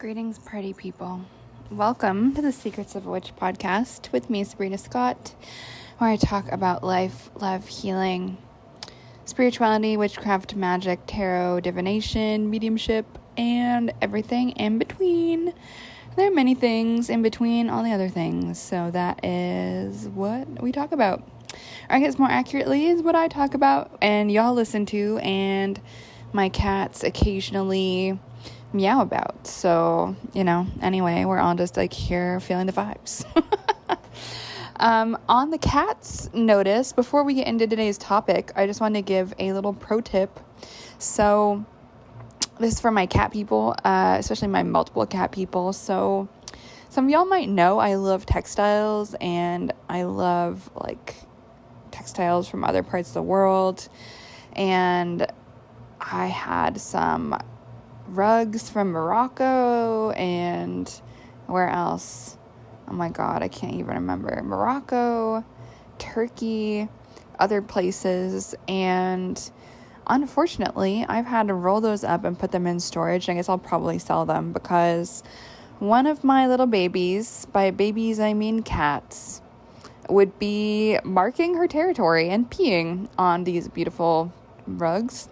Greetings, party people. Welcome to the Secrets of a Witch podcast with me, Sabrina Scott, where I talk about life, love, healing, spirituality, witchcraft, magic, tarot, divination, mediumship, and everything in between. There are many things in between all the other things, so that is what we talk about. Or I guess more accurately is what I talk about and y'all listen to, and my cats occasionally meow about. So, anyway, we're all just like here feeling the vibes. On the cats notice, before we get into today's topic, I just wanted to give a little pro tip. So this is for my cat people, especially my multiple cat people. So some of y'all might know I love textiles, and I love like textiles from other parts of the world. And I had some rugs from Morocco, and where else? Oh my god, I can't even remember. Morocco, Turkey, other places, and unfortunately I've had to roll those up and put them in storage. I guess I'll probably sell them because one of my little babies, by babies I mean cats, would be marking her territory and peeing on these beautiful rugs.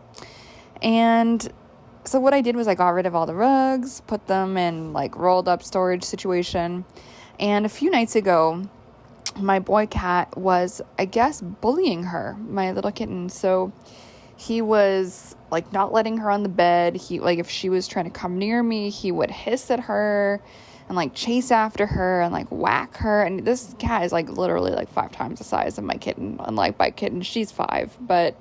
And so what I did was I got rid of all the rugs, put them in like rolled up storage situation. And a few nights ago, my boy cat was, I guess, bullying her, my little kitten. So he was like not letting her on the bed. He, like, if she was trying to come near me, he would hiss at her and like chase after her and like whack her. And this cat is like literally like 5 times the size of my kitten. Unlike my kitten, she's 5. But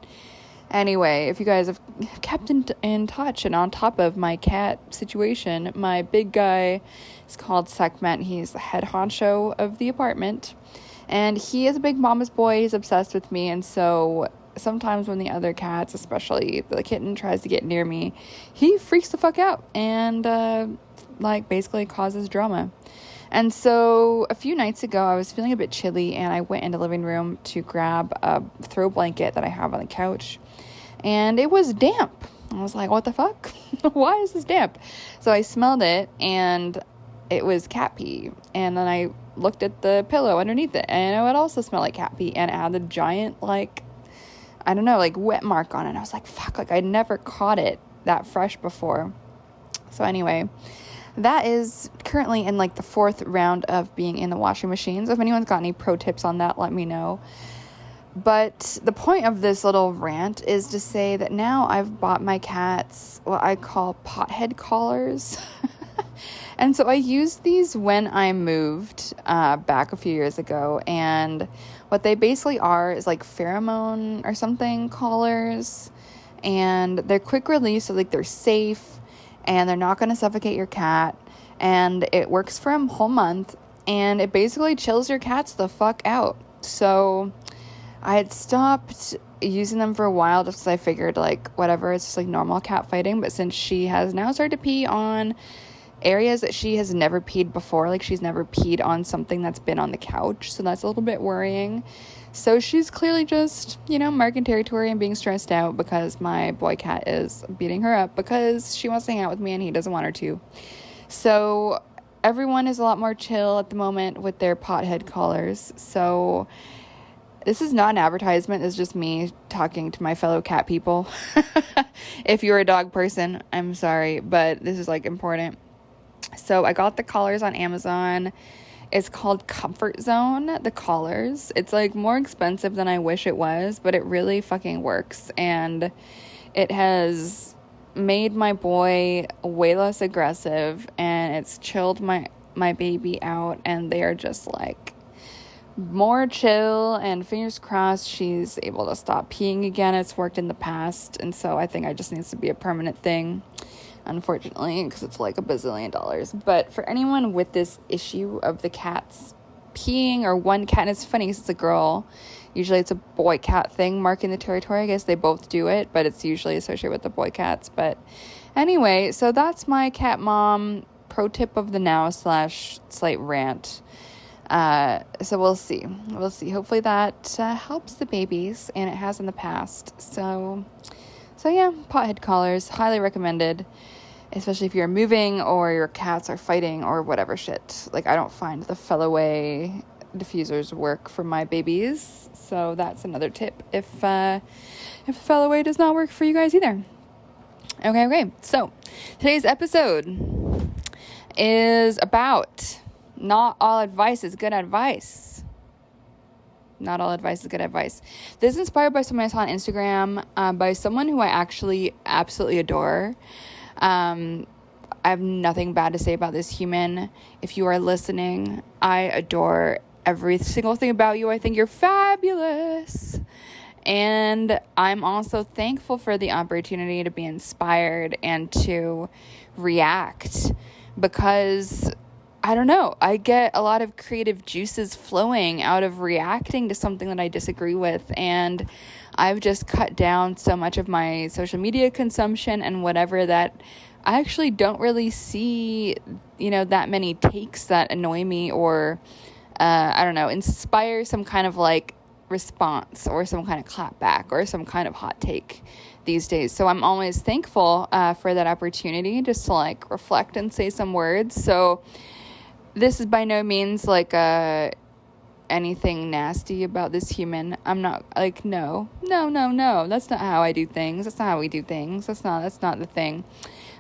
anyway, if you guys have kept in touch and on top of my cat situation, my big guy is called Sekhmet. He's the head honcho of the apartment, and he is a big mama's boy. He's obsessed with me, and so sometimes when the other cats, especially the kitten, tries to get near me, he freaks the fuck out and basically causes drama. And so a few nights ago, I was feeling a bit chilly, and I went into the living room to grab a throw blanket that I have on the couch, and it was damp. I was like, what the fuck? Why is this damp? So I smelled it, and it was cat pee. And then I looked at the pillow underneath it, and it would also smell like cat pee, and it had a giant, wet mark on it. And I was like, fuck, I'd never caught it that fresh before. So anyway, that is currently in the 4th round of being in the washing machine. So if anyone's got any pro tips on that, let me know. But the point of this little rant is to say that now I've bought my cats what I call pothead collars. And so I used these when I moved back a few years ago. And what they basically are is like pheromone or something collars. And they're quick release, so they're safe. And they're not going to suffocate your cat. And it works for a whole month. And it basically chills your cats the fuck out. So I had stopped using them for a while just because I figured, whatever, it's just normal cat fighting. But since she has now started to pee on areas that she has never peed before, she's never peed on something that's been on the couch. So that's a little bit worrying. So she's clearly just, marking territory and being stressed out because my boy cat is beating her up because she wants to hang out with me and he doesn't want her to. So everyone is a lot more chill at the moment with their pothead collars. So this is not an advertisement. It's just me talking to my fellow cat people. If you're a dog person, I'm sorry, but this is important. So I got the collars on Amazon. It's called Comfort Zone, the collars. It's more expensive than I wish it was, but it really fucking works. And it has made my boy way less aggressive, and it's chilled my baby out, and they are just more chill, and fingers crossed she's able to stop peeing again. It's worked in the past, and so I think it just needs to be a permanent thing, unfortunately, because it's $1 bazillion. But for anyone with this issue of the cats peeing, or one cat, and it's funny because it's a girl, usually it's a boy cat thing marking the territory. I guess they both do it, but it's usually associated with the boy cats. But anyway, so that's my cat mom pro tip of the now / slight rant. So we'll see. Hopefully that helps the babies, and it has in the past. So yeah, pothead collars, highly recommended. especially if you're moving or your cats are fighting or whatever shit. Like, I don't find the Fellaway diffusers work for my babies, so that's another tip if the Fellaway does not work for you guys either. Okay, so today's episode is about not all advice is good advice. Not all advice is good advice. This is inspired by someone I saw on Instagram, by someone who I actually absolutely adore. I have nothing bad to say about this human. If you are listening, I adore every single thing about you. I think you're fabulous. And I'm also thankful for the opportunity to be inspired and to react, because I don't know, I get a lot of creative juices flowing out of reacting to something that I disagree with. And I've just cut down so much of my social media consumption and whatever that I actually don't really see, that many takes that annoy me or, I don't know, inspire some kind of like response or some kind of clapback or some kind of hot take these days. So I'm always thankful for that opportunity just to like reflect and say some words. So this is by no means like anything nasty about this human. I'm not like, no, that's not how I do things. That's not how we do things. That's not the thing.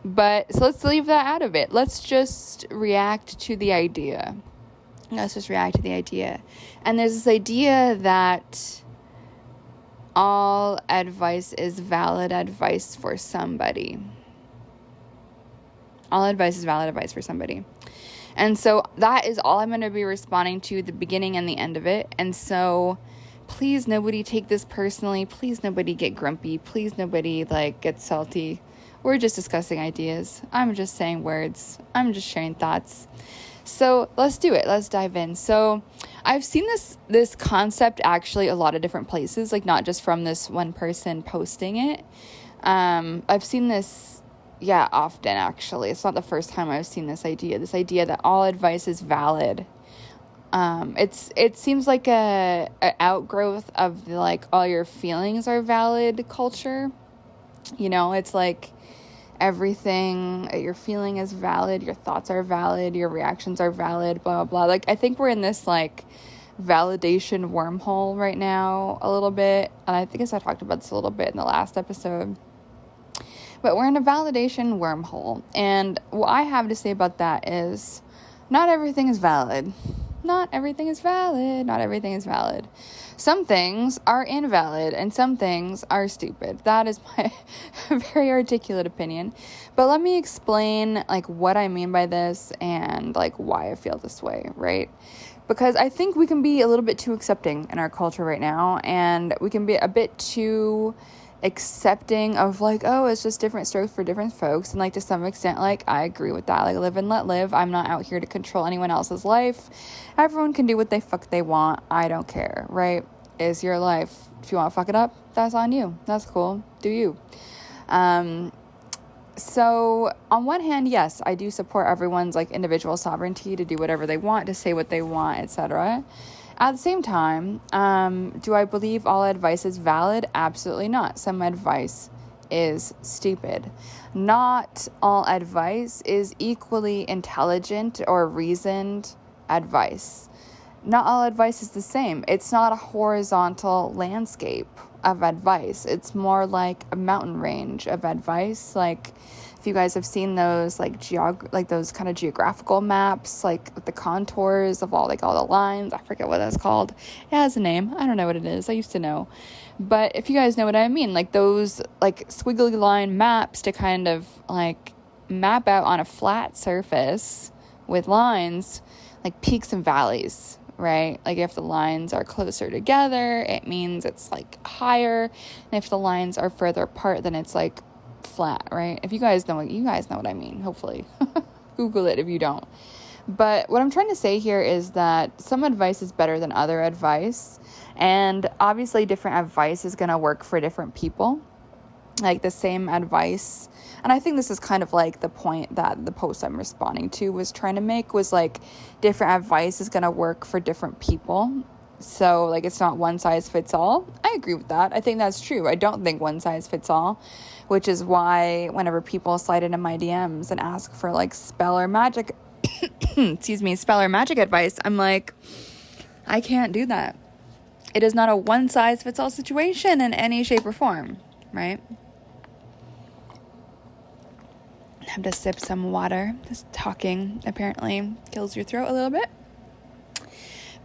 But so let's leave that out of it. Let's just react to the idea. And there's this idea that all advice is valid advice for somebody. All advice is valid advice for somebody. And so that is all I'm going to be responding to, the beginning and the end of it. And so please nobody take this personally. Please nobody get grumpy. Please nobody get salty. We're just discussing ideas. I'm just saying words. I'm just sharing thoughts. So let's do it. Let's dive in. So I've seen this concept actually a lot of different places, like not just from this one person posting it. I've seen this, often actually. It's not the first time I've seen this idea that all advice is valid. It seems like a outgrowth of like all your feelings are valid culture. It's like everything that you're feeling is valid, your thoughts are valid, your reactions are valid, blah, blah, blah. Like, I think we're in this, validation wormhole right now a little bit, and I think I talked about this a little bit in the last episode, but we're in a validation wormhole, and what I have to say about that is not everything is valid. Not everything is valid. Some things are invalid and some things are stupid. That is my very articulate opinion. But let me explain what I mean by this and why I feel this way, right? Because I think we can be a little bit too accepting in our culture right now, and we can be a bit too accepting of it's just different strokes for different folks, and to some extent I agree with that, live and let live. I'm not out here to control anyone else's life. Everyone can do what they fuck they want. I don't care, right? It's your life. If you want to fuck it up, that's on you. That's cool. Do you. So on one hand, yes, I do support everyone's individual sovereignty to do whatever they want, to say what they want, etc. At the same time, do I believe all advice is valid? Absolutely not. Some advice is stupid. Not all advice is equally intelligent or reasoned advice. Not all advice is the same. It's not a horizontal landscape of advice. It's more like a mountain range of advice. If you guys have seen those those kind of geographical maps, with the contours of all the lines, I forget what that's called. It has a name. I don't know what it is. I used to know. But if you guys know what I mean, those squiggly line maps to kind of map out on a flat surface with lines, peaks and valleys, right? If the lines are closer together, it means it's higher, and if the lines are further apart, then it's flat, right? If you guys know what I mean, hopefully. Google it if you don't. But what I'm trying to say here is that some advice is better than other advice, and obviously different advice is going to work for different people. The same advice, and I think this is kind of the point that the post I'm responding to was trying to make, was different advice is going to work for different people. So, like, it's not one size fits all. I agree with that. I think that's true. I don't think one size fits all, which is why whenever people slide into my DMs and ask for, like, spell or magic advice, I'm like, I can't do that. It is not a one size fits all situation in any shape or form, right? I have to sip some water. This talking apparently kills your throat a little bit.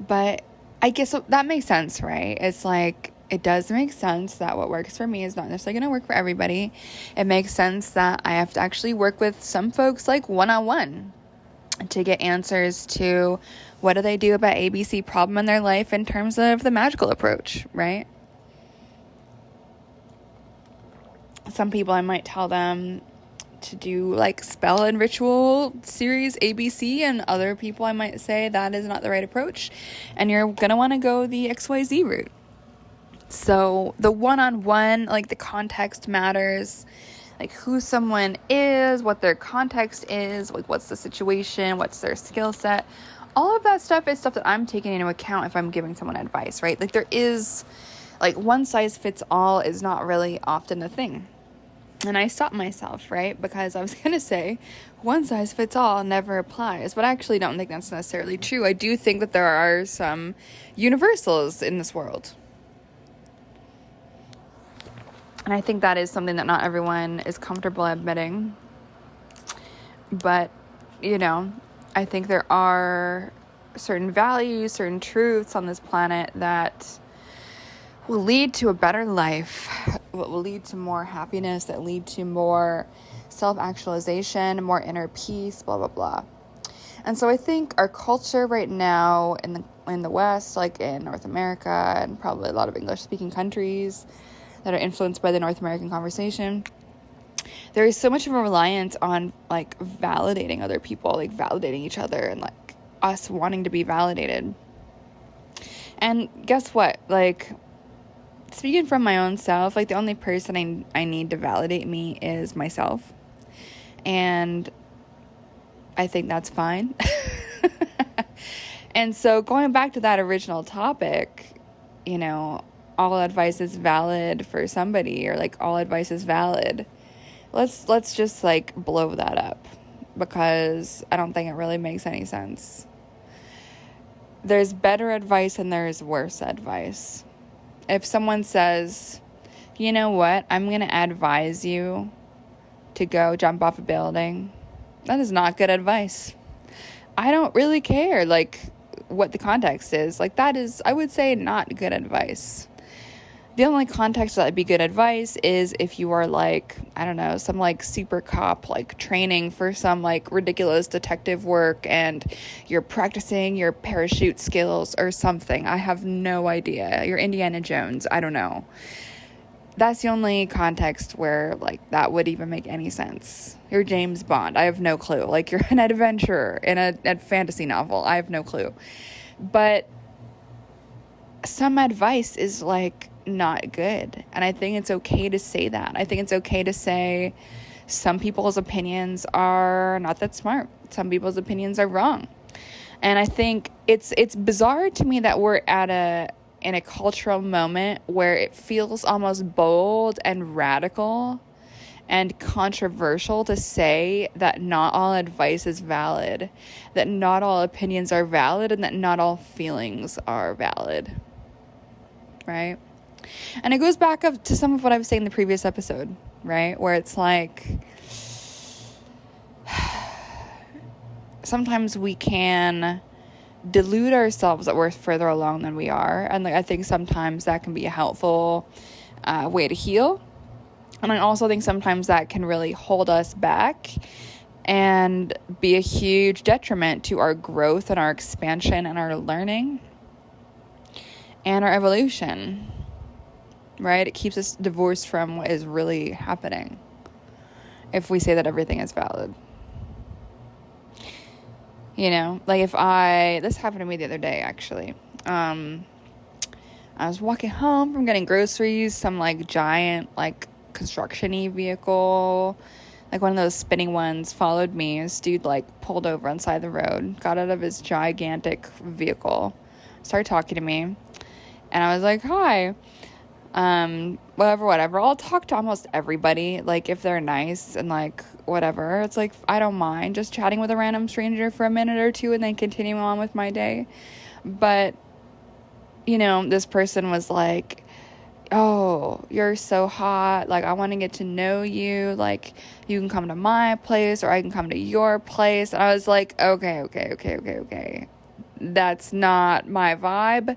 But I guess that makes sense, right? It's like, it does make sense that what works for me is not necessarily going to work for everybody. It makes sense that I have to actually work with some folks, like, one-on-one to get answers to what do they do about ABC problem in their life in terms of the magical approach, right? Some people, I might tell them to do, like, spell and ritual series ABC, and other people I might say that is not the right approach and you're gonna want to go the XYZ route. So the one-on-one, like, the context matters, like who someone is, what their context is, like what's the situation, what's their skill set. All of that stuff is stuff that I'm taking into account if I'm giving someone advice, right? Like, there is, like, one size fits all is not really often a thing. And I stopped myself, right? Because I was going to say one size fits all never applies. But I actually don't think that's necessarily true. I do think that there are some universals in this world. And I think that is something that not everyone is comfortable admitting. But, you know, I think there are certain values, certain truths on this planet that will lead to a better life, will lead to more happiness, that lead to more self-actualization, more inner peace, blah, blah, blah. And so I think our culture right now in the West, like in North America and probably a lot of English-speaking countries that are influenced by the North American conversation, there is so much of a reliance on, like, validating other people, like validating each other, and, like, us wanting to be validated. And guess what? Like, speaking from my own self, like, the only person I need to validate me is myself. And I think that's fine. And so going back to that original topic, you know, all advice is valid for somebody, or, like, all advice is valid. Let's just, like, blow that up, because I don't think it really makes any sense. There's better advice and there's worse advice. If someone says, you know what, I'm going to advise you to go jump off a building, that is not good advice. I don't really care, like, what the context is. Like, that is, I would say, not good advice. The only context that would be good advice is if you are, like, I don't know, some, like, super cop, like, training for some, like, ridiculous detective work, and you're practicing your parachute skills or something. I have no idea. You're Indiana Jones. I don't know. That's the only context where, like, that would even make any sense. You're James Bond. I have no clue. Like, you're an adventurer in a fantasy novel. I have no clue. But some advice is, like, not good, and I think it's okay to say that. I think it's okay to say some people's opinions are not that smart, some people's opinions are wrong. And I think it's bizarre to me that we're in a cultural moment where it feels almost bold and radical and controversial to say that not all advice is valid, that not all opinions are valid, and that not all feelings are valid, right? And it goes back up to some of what I was saying in the previous episode, right? Where it's like, sometimes we can delude ourselves that we're further along than we are. And, like, I think sometimes that can be a helpful way to heal. And I also think sometimes that can really hold us back and be a huge detriment to our growth and our expansion and our learning and our evolution. Right? It keeps us divorced from what is really happening if we say that everything is valid. You know, like, this happened to me the other day, actually. I was walking home from getting groceries, some, like, giant, like, construction-y vehicle, like one of those spinning ones, followed me. This dude, like, pulled over on the side of the road, got out of his gigantic vehicle, started talking to me, and I was like, hi, whatever. I'll talk to almost everybody, like, if they're nice and, like, whatever. It's like, I don't mind just chatting with a random stranger for a minute or two and then continuing on with my day. But, you know, this person was like, oh, you're so hot, like, I want to get to know you, like, you can come to my place or I can come to your place. And I was like, okay, that's not my vibe.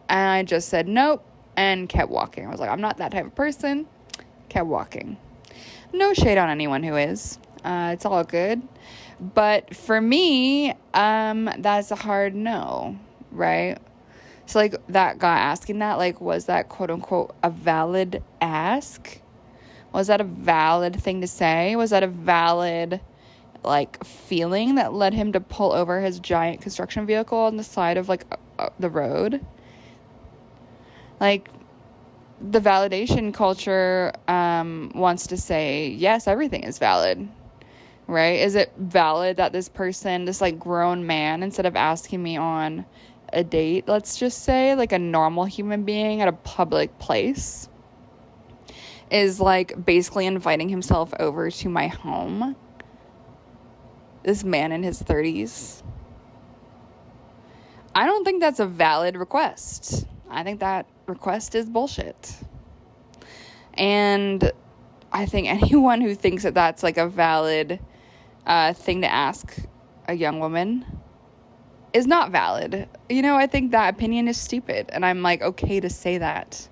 And I just said nope and kept walking. I was like, I'm not that type of person. Kept walking. No shade on anyone who is. It's all good. But for me, that's a hard no, right? So, like, that guy asking that, like, was that quote-unquote a valid ask? Was that a valid thing to say? Was that a valid, like, feeling that led him to pull over his giant construction vehicle on the side of, like, the road? Like, the validation culture wants to say, yes, everything is valid, right? Is it valid that this person, this, like, grown man, instead of asking me on a date, let's just say, like a normal human being at a public place, is, like, basically inviting himself over to my home? This man in his 30s. I don't think that's a valid request. I think that request is bullshit. And I think anyone who thinks that that's, like, a valid thing to ask a young woman is not valid. You know, I think that opinion is stupid, and I'm, like, okay to say that.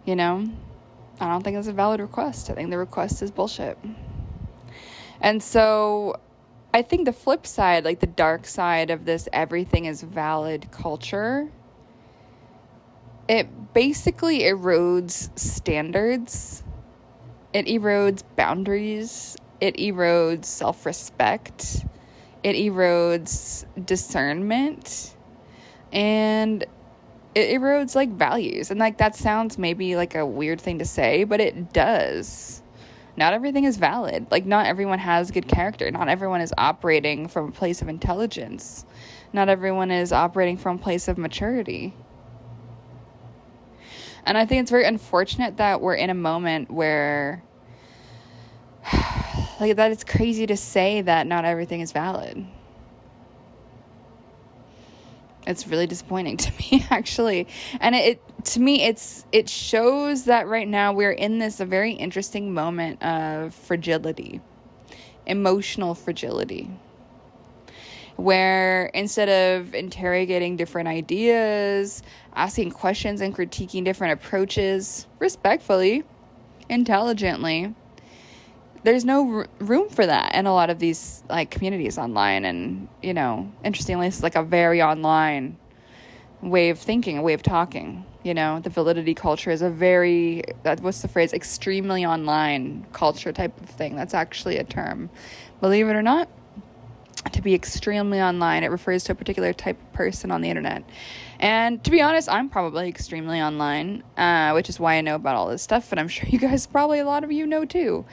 You know, I don't think it's a valid request. I think the request is bullshit. And so I think the flip side, like the dark side of this everything is valid culture, it basically erodes standards. It erodes boundaries. It erodes self-respect. It erodes discernment. And it erodes, like, values. And, like, that sounds maybe like a weird thing to say, but it does. Not everything is valid. Like, not everyone has good character. Not everyone is operating from a place of intelligence. Not everyone is operating from a place of maturity. And I think it's very unfortunate that we're in a moment where, like, that it's crazy to say that not everything is valid. It's really disappointing to me, actually. And to me, it shows that right now we're in this a very interesting moment of fragility, emotional fragility, where instead of interrogating different ideas, asking questions and critiquing different approaches respectfully, intelligently, there's no room for that in a lot of these, like, communities online. And, you know, interestingly, it's like a very online way of thinking, a way of talking. You know, the validity culture is a very, what's the phrase, extremely online culture type of thing. That's actually a term, believe it or not. To be extremely online, it refers to a particular type of person on the internet. And to be honest, I'm probably extremely online, which is why I know about all this stuff, and I'm sure you guys, probably a lot of you know too.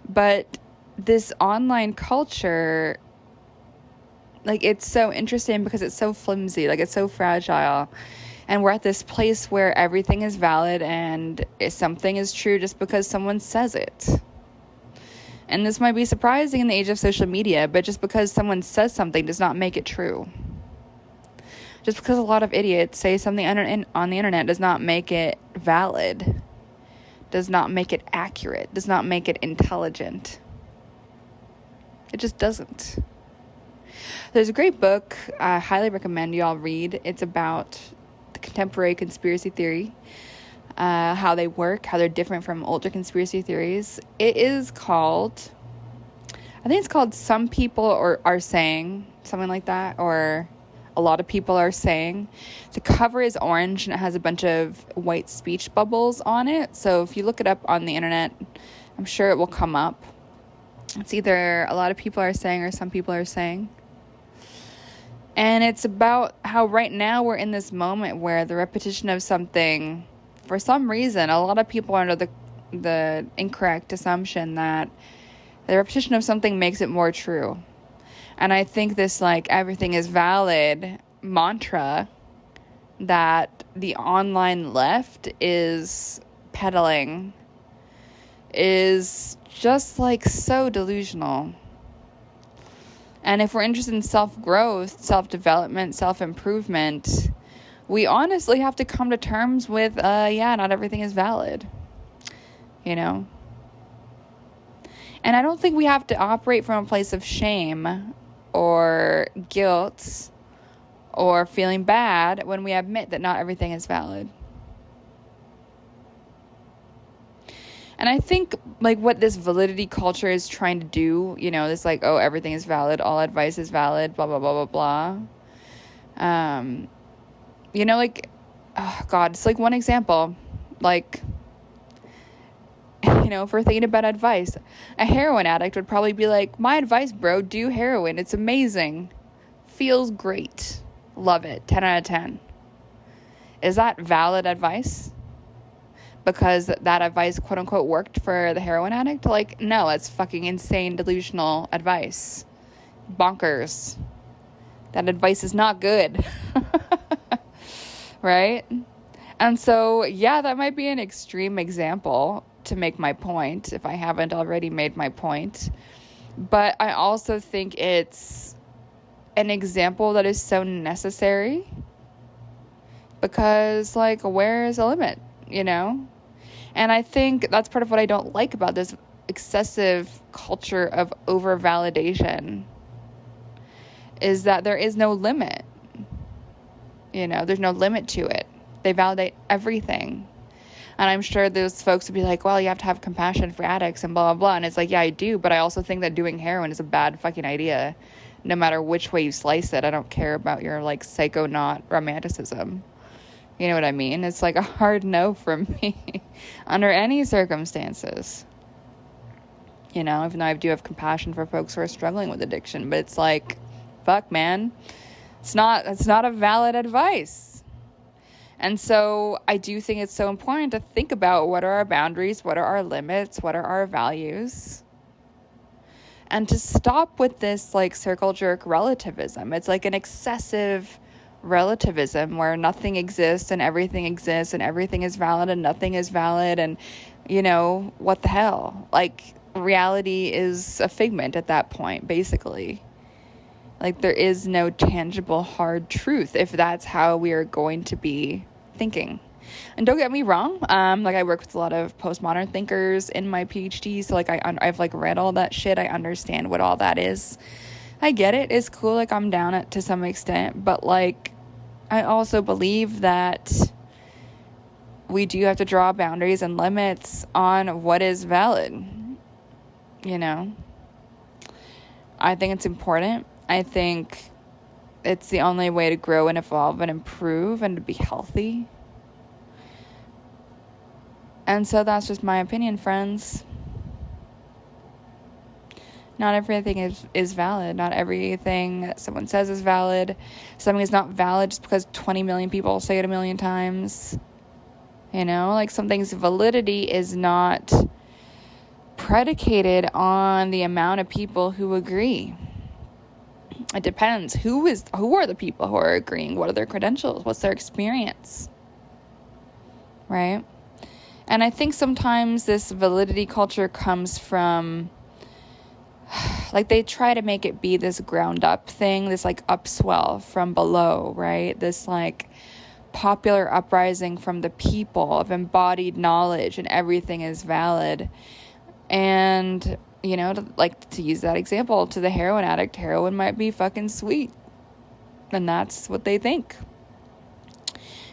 But this online culture, like, it's so interesting because it's so flimsy, like, it's so fragile. And we're at this place where everything is valid and something is true just because someone says it. And this might be surprising in the age of social media, but just because someone says something does not make it true. Just because a lot of idiots say something on the internet does not make it valid, does not make it accurate, does not make it intelligent. It just doesn't. There's a great book I highly recommend you all read. It's about the contemporary conspiracy theory, how they work, how they're different from older conspiracy theories. It is called, I think it's called Some People Are Saying, something like that, or A Lot of People Are Saying. The cover is orange and it has a bunch of white speech bubbles on it. So if you look it up on the internet, I'm sure it will come up. It's either A Lot of People Are Saying or Some People Are Saying. And it's about how right now we're in this moment where the repetition of something, for some reason, a lot of people are under the incorrect assumption that the repetition of something makes it more true. And I think this, like, everything is valid mantra that the online left is peddling is just, like, so delusional. And if we're interested in self-growth, self-development, self-improvement, we honestly have to come to terms with, not everything is valid, you know? And I don't think we have to operate from a place of shame or guilt or feeling bad when we admit that not everything is valid. And I think, like, what this validity culture is trying to do, you know, this, like, oh, everything is valid, all advice is valid, blah, blah, blah, blah, blah. You know, like, oh, God, it's like one example. Like, you know, if we're thinking about advice, a heroin addict would probably be like, my advice, bro, do heroin. It's amazing. Feels great. Love it. 10 out of 10. Is that valid advice? Because that advice, quote unquote, worked for the heroin addict? Like, no, it's fucking insane, delusional advice. Bonkers. That advice is not good. Right? And so, yeah, that might be an extreme example to make my point, if I haven't already made my point. But I also think it's an example that is so necessary because, like, where is the limit, you know? And I think that's part of what I don't like about this excessive culture of over-validation is that there is no limit. You know, there's no limit to it. They validate everything. And I'm sure those folks would be like, well, you have to have compassion for addicts and blah, blah, blah. And it's like, yeah, I do. But I also think that doing heroin is a bad fucking idea. No matter which way you slice it. I don't care about your, like, psychonaut romanticism. You know what I mean? It's like a hard no from me under any circumstances. You know, even though I do have compassion for folks who are struggling with addiction. But it's like, fuck, man. It's not a valid advice. And so I do think it's so important to think about what are our boundaries, what are our limits, what are our values, and to stop with this, like, circle jerk relativism. It's like an excessive relativism where nothing exists and everything is valid and nothing is valid, and, you know, what the hell? Like, reality is a figment at that point, basically. Like, there is no tangible, hard truth if that's how we are going to be thinking. And don't get me wrong, like, I work with a lot of postmodern thinkers in my PhD, so, like, I've, like, read all that shit. I understand what all that is. I get it. It's cool. Like, I'm down it to some extent. But, like, I also believe that we do have to draw boundaries and limits on what is valid. You know? I think it's important. I think it's the only way to grow and evolve and improve and to be healthy. And so that's just my opinion, friends. Not everything is valid. Not everything that someone says is valid. Something is not valid just because 20 million people say it a million times. You know, like, something's validity is not predicated on the amount of people who agree. It depends. Who are the people who are agreeing? What are their credentials? What's their experience? Right? And I think sometimes this validity culture comes from, like, they try to make it be this ground up thing, this, like, upswell from below, right? This, like, popular uprising from the people of embodied knowledge and everything is valid. And, you know, to use that example, to the heroin addict, heroin might be fucking sweet. And that's what they think.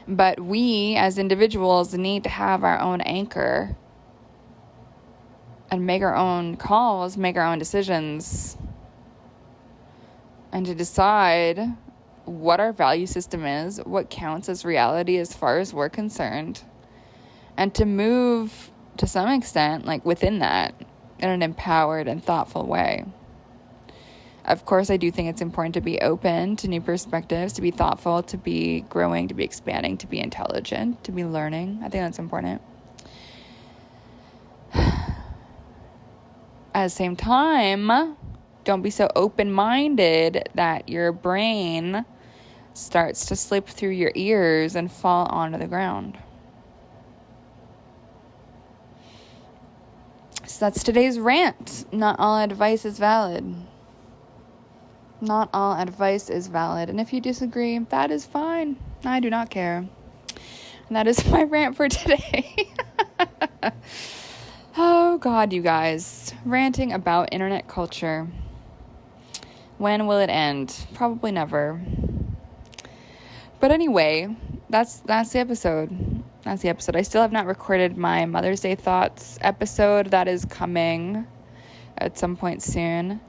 But we, as individuals, need to have our own anchor and make our own calls, make our own decisions, and to decide what our value system is, what counts as reality as far as we're concerned, and to move to some extent, like, within that in an empowered and thoughtful way. Of course, I do think it's important to be open to new perspectives, to be thoughtful, to be growing, to be expanding, to be intelligent, to be learning. I think that's important. At the same time, Don't be so open-minded that your brain starts to slip through your ears and fall onto the ground. So that's today's rant. Not all advice is valid. Not all advice is valid. And if you disagree, that is fine. I do not care. And that is my rant for today. Oh, God, you guys. Ranting about internet culture. When will it end? Probably never. But anyway, that's the episode. That's the episode. I still have not recorded my Mother's Day Thoughts episode. That is coming at some point soon.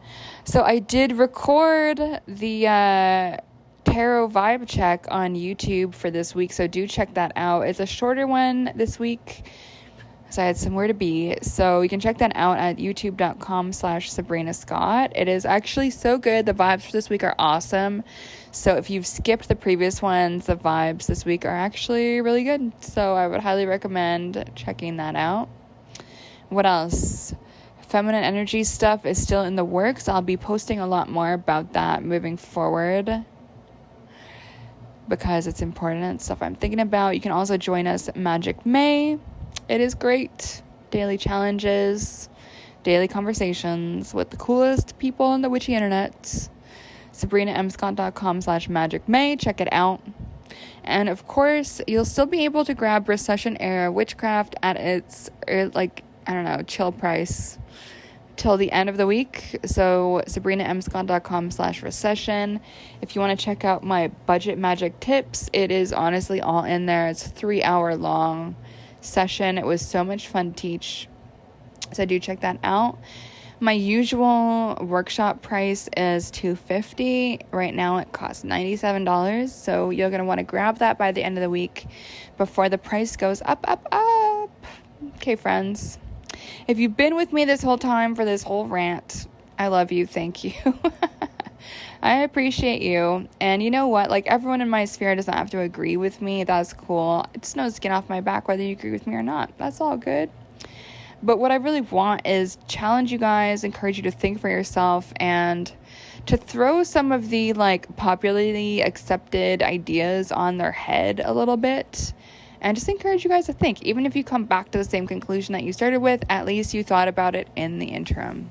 So I did record the tarot vibe check on YouTube for this week, so do check that out. It's a shorter one this week, so I had somewhere to be. So you can check that out at youtube.com/Sabrina Scott. It is actually so good. The vibes for this week are awesome. So if you've skipped the previous ones, the vibes this week are actually really good. So I would highly recommend checking that out. What else? Feminine energy stuff is still in the works. I'll be posting a lot more about that moving forward because it's important and stuff I'm thinking about. You can also join us at Magic May. It is great. Daily challenges, daily conversations with the coolest people on the witchy internet. SabrinaMScott.com/magicmay. Check it out. And of course, you'll still be able to grab Recession Era Witchcraft at its, chill price till the end of the week. So SabrinaMScott.com/recession. If you want to check out my budget magic tips, it is honestly all in there. It's a 3-hour long session. It was so much fun to teach. So do check that out. My usual workshop price is $250. Right now it costs $97. So you're going to want to grab that by the end of the week before the price goes up. Okay, friends. If you've been with me this whole time for this whole rant, I love you. Thank you. I appreciate you. And you know what? Like, everyone in my sphere doesn't have to agree with me. That's cool. It's no skin off my back whether you agree with me or not. That's all good. But what I really want is challenge you guys, encourage you to think for yourself, and to throw some of the popularly accepted ideas on their head a little bit, and just encourage you guys to think. Even if you come back to the same conclusion that you started with, at least you thought about it in the interim.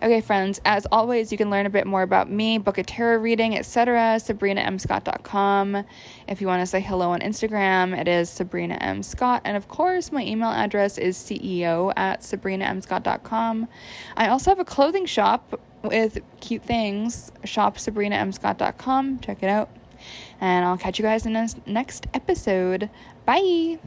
Okay, friends, as always, you can learn a bit more about me, book a tarot reading, etc. SabrinaMScott.com. If you want to say hello on Instagram, it is Sabrina M. Scott. And of course, my email address is ceo@SabrinaMScott.com. I also have a clothing shop with cute things, shopSabrinaMScott.com. Check it out. And I'll catch you guys in the next episode. Bye!